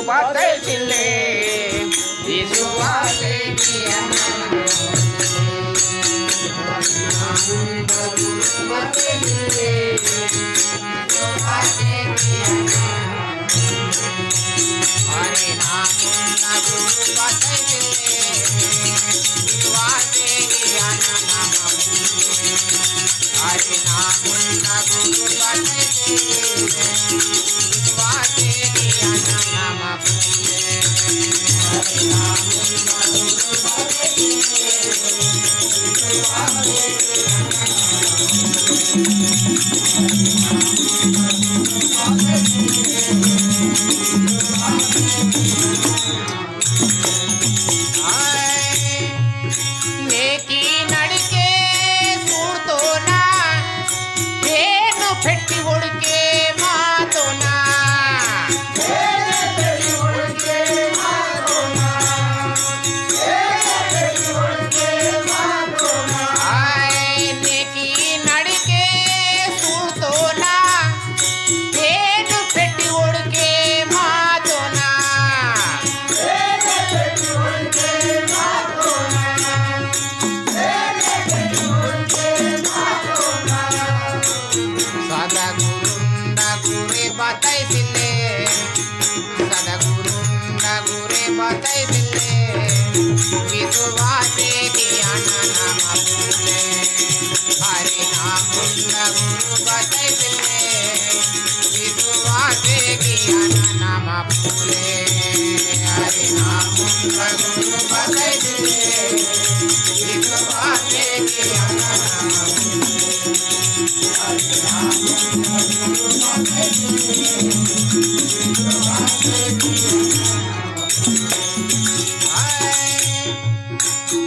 बतैले विश्वासे किया हरे नाम गुरु बतैले विश्वासे किया नाम हरे नाम गुरु बतैले विश्वासे किया नाम हरे नाम गुरु बतैले विश्वासे किया नाम भूले हरे नाम गुरु बतैले विश्वासे किया नाम भूले हरे नाम गुरु बतैले विश्वासे किया नाम हरे नाम गुरु बतैले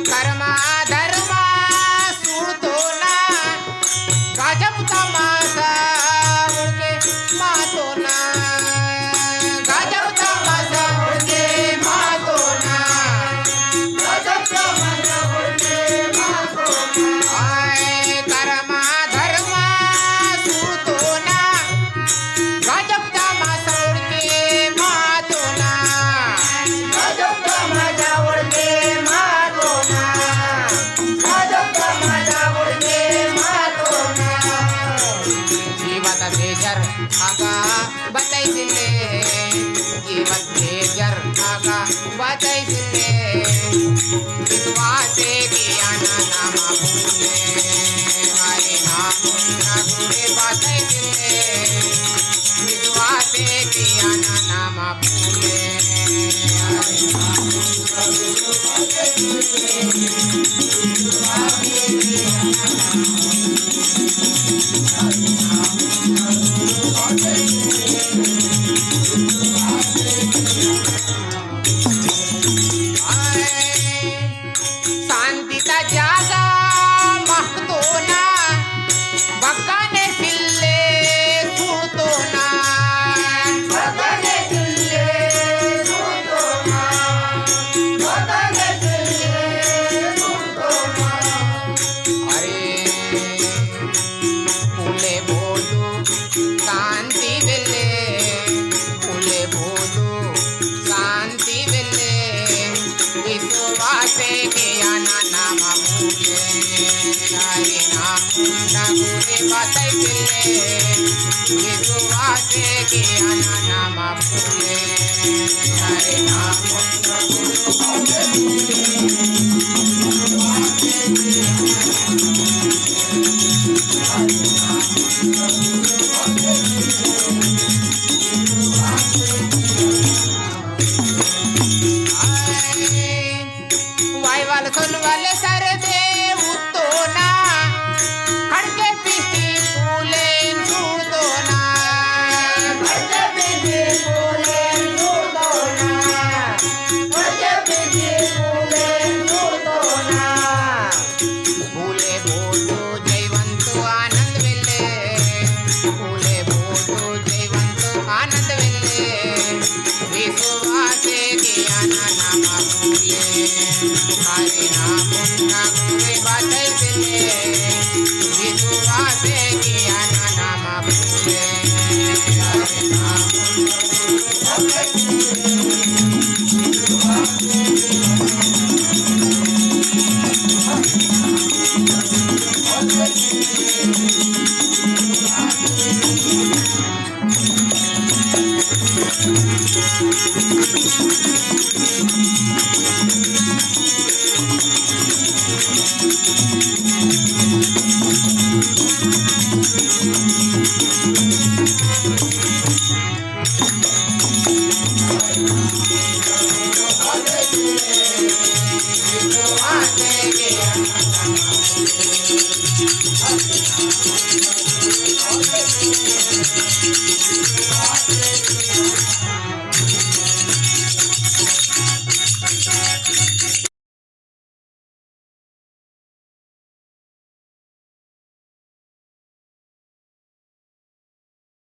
कर्मा धर्मा सुनतो ना गजब तमाशा उनके मातो ना गजब तमाशा उनके मातो ना गजब तमाशा उनके मातो ना कर्मा धर्मा सुनतो ना गजब तमाशा उनके मातो ना गजब तमाशा उनके आगा बतैले जीवन जर आगा बतैले विश्वासे किया नाम भूले हरे नाम गुरु बतैले विश्वासे किया नाम भूले हरे नाम गुरु बतैले विश्वासे किया शांतीचा जागा महतो ना बकाने सिल्ले सुतो ना बकाने सिल्ले सुतो ना बकाने सिल्ले सुतो ना अरे फुले बोलू शांति वेले फुले बोलू शांति वेले विश्वासे किया नाम भूले हरे नाम गुरु बतैले विश्वासे किया नाम भूले हरे नाम गुरु वाले सुन वाले सर दे उतो ना खड़के पीती फूले छूटो ना खड़के पीती फूले छूटो ना खड़के पीती फूले छूटो ना फूले बोलो जयवंत आनंद मिले फूले बोलो जयवंत आनंद मिले विश्वासे किया नाम भूले हरे नाम गुरु बतैले विश्वासे किया नाम भूले हरे नाम गुरु बतैले